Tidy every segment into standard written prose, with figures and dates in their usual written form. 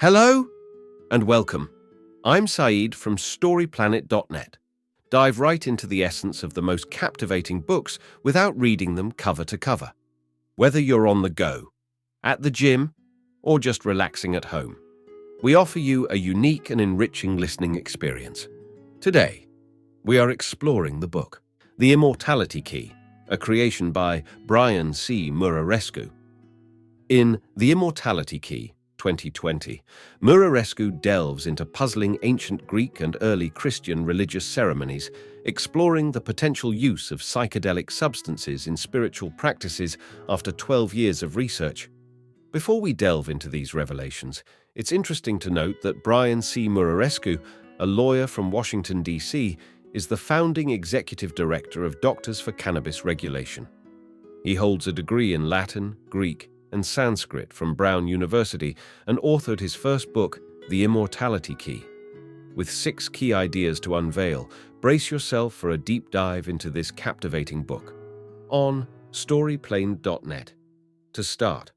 Hello and welcome. I'm Saeed from StoryPlanet.net. Dive right into the essence of the most captivating books without reading them cover to cover. Whether you're on the go, at the gym, or just relaxing at home, we offer you a unique and enriching listening experience. Today, we are exploring the book, The Immortality Key, a creation by Brian C. Muraresku. In The Immortality Key, 2020, Muraresku delves into puzzling ancient Greek and early Christian religious ceremonies, exploring the potential use of psychedelic substances in spiritual practices after 12 years of research. Before we delve into these revelations, it's interesting to note that Brian C. Muraresku, a lawyer from Washington, D.C., is the founding executive director of Doctors for Cannabis Regulation. He holds a degree in Latin, Greek, and Sanskrit from Brown University and authored his first book, The Immortality Key. With 6 key ideas to unveil, brace yourself for a deep dive into this captivating book. On StoryPlanet.net. To start,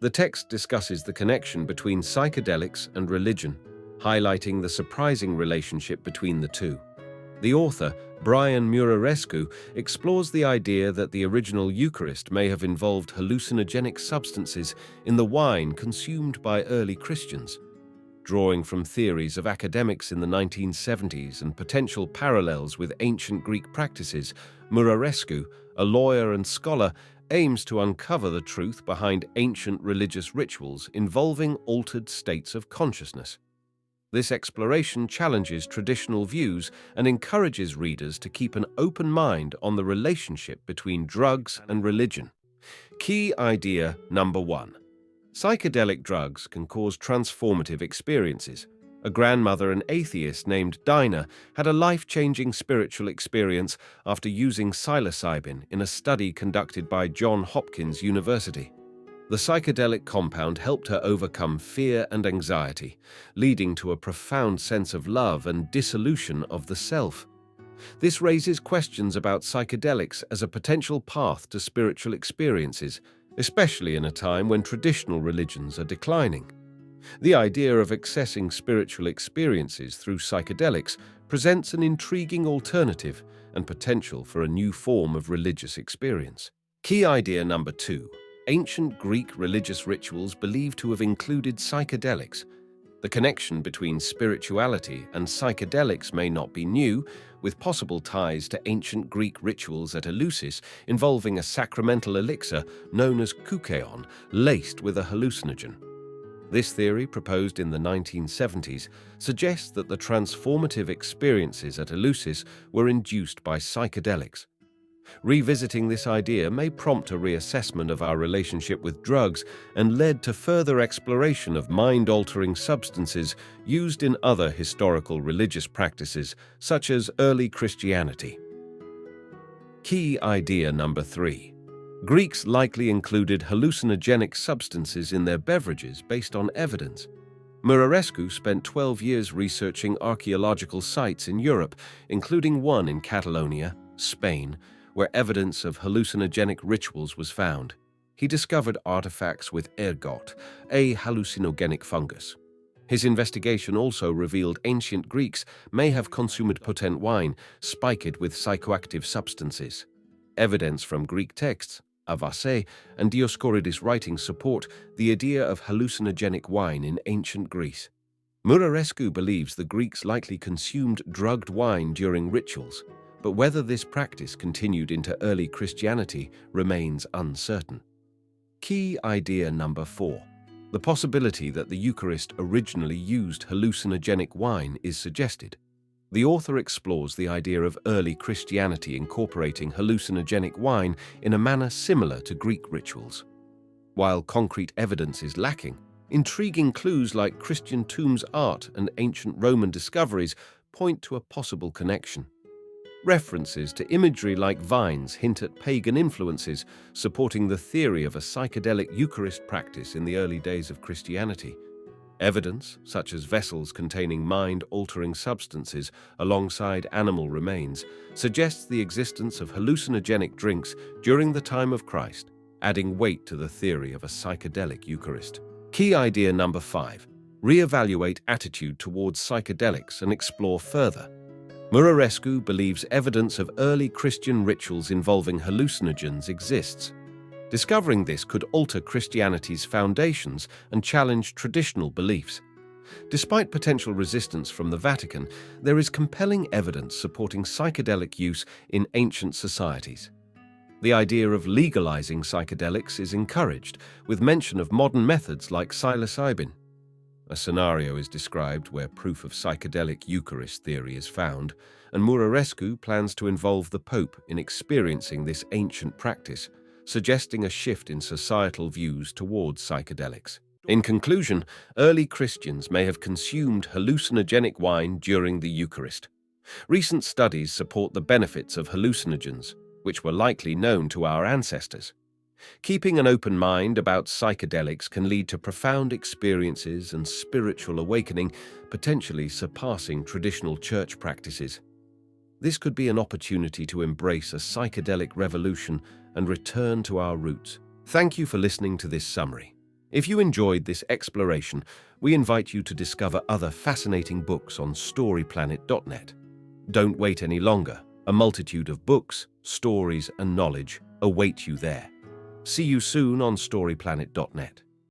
the text discusses the connection between psychedelics and religion, highlighting the surprising relationship between the two. The author, Brian Muraresku, explores the idea that the original Eucharist may have involved hallucinogenic substances in the wine consumed by early Christians. Drawing from theories of academics in the 1970s and potential parallels with ancient Greek practices, Muraresku, a lawyer and scholar, aims to uncover the truth behind ancient religious rituals involving altered states of consciousness. This exploration challenges traditional views and encourages readers to keep an open mind on the relationship between drugs and religion. Key idea number 1. Psychedelic drugs can cause transformative experiences. A grandmother and atheist named Dinah had a life-changing spiritual experience after using psilocybin in a study conducted by Johns Hopkins University. The psychedelic compound helped her overcome fear and anxiety, leading to a profound sense of love and dissolution of the self. This raises questions about psychedelics as a potential path to spiritual experiences, especially in a time when traditional religions are declining. The idea of accessing spiritual experiences through psychedelics presents an intriguing alternative and potential for a new form of religious experience. Key idea number 2. Ancient Greek religious rituals believed to have included psychedelics. The connection between spirituality and psychedelics may not be new, with possible ties to ancient Greek rituals at Eleusis involving a sacramental elixir known as koukeon, laced with a hallucinogen. This theory, proposed in the 1970s, suggests that the transformative experiences at Eleusis were induced by psychedelics. Revisiting this idea may prompt a reassessment of our relationship with drugs and led to further exploration of mind-altering substances used in other historical religious practices, such as early Christianity. Key idea number 3. Greeks likely included hallucinogenic substances in their beverages based on evidence. Muraresku spent 12 years researching archaeological sites in Europe, including one in Catalonia, Spain, where evidence of hallucinogenic rituals was found. He discovered artifacts with ergot, a hallucinogenic fungus. His investigation also revealed ancient Greeks may have consumed potent wine, spiked with psychoactive substances. Evidence from Greek texts, Avase, and Dioscorides' writings support the idea of hallucinogenic wine in ancient Greece. Muraresku believes the Greeks likely consumed drugged wine during rituals, but whether this practice continued into early Christianity remains uncertain. Key idea number 4. The possibility that the Eucharist originally used hallucinogenic wine is suggested. The author explores the idea of early Christianity incorporating hallucinogenic wine in a manner similar to Greek rituals. While concrete evidence is lacking, intriguing clues like Christian tombs art and ancient Roman discoveries point to a possible connection. References to imagery like vines hint at pagan influences, supporting the theory of a psychedelic Eucharist practice in the early days of Christianity. Evidence, such as vessels containing mind-altering substances alongside animal remains, suggests the existence of hallucinogenic drinks during the time of Christ, adding weight to the theory of a psychedelic Eucharist. Key idea number 5. reevaluate attitude towards psychedelics and explore further. Muraresku believes evidence of early Christian rituals involving hallucinogens exists. Discovering this could alter Christianity's foundations and challenge traditional beliefs. Despite potential resistance from the Vatican, there is compelling evidence supporting psychedelic use in ancient societies. The idea of legalizing psychedelics is encouraged, with mention of modern methods like psilocybin. A scenario is described where proof of psychedelic Eucharist theory is found, and Muraresku plans to involve the Pope in experiencing this ancient practice, suggesting a shift in societal views towards psychedelics. In conclusion, early Christians may have consumed hallucinogenic wine during the Eucharist. Recent studies support the benefits of hallucinogens, which were likely known to our ancestors. Keeping an open mind about psychedelics can lead to profound experiences and spiritual awakening, potentially surpassing traditional church practices. This could be an opportunity to embrace a psychedelic revolution and return to our roots. Thank you for listening to this summary. If you enjoyed this exploration, we invite you to discover other fascinating books on storyplanet.net. Don't wait any longer. A multitude of books, stories, and knowledge await you there. See you soon on storyplanet.net.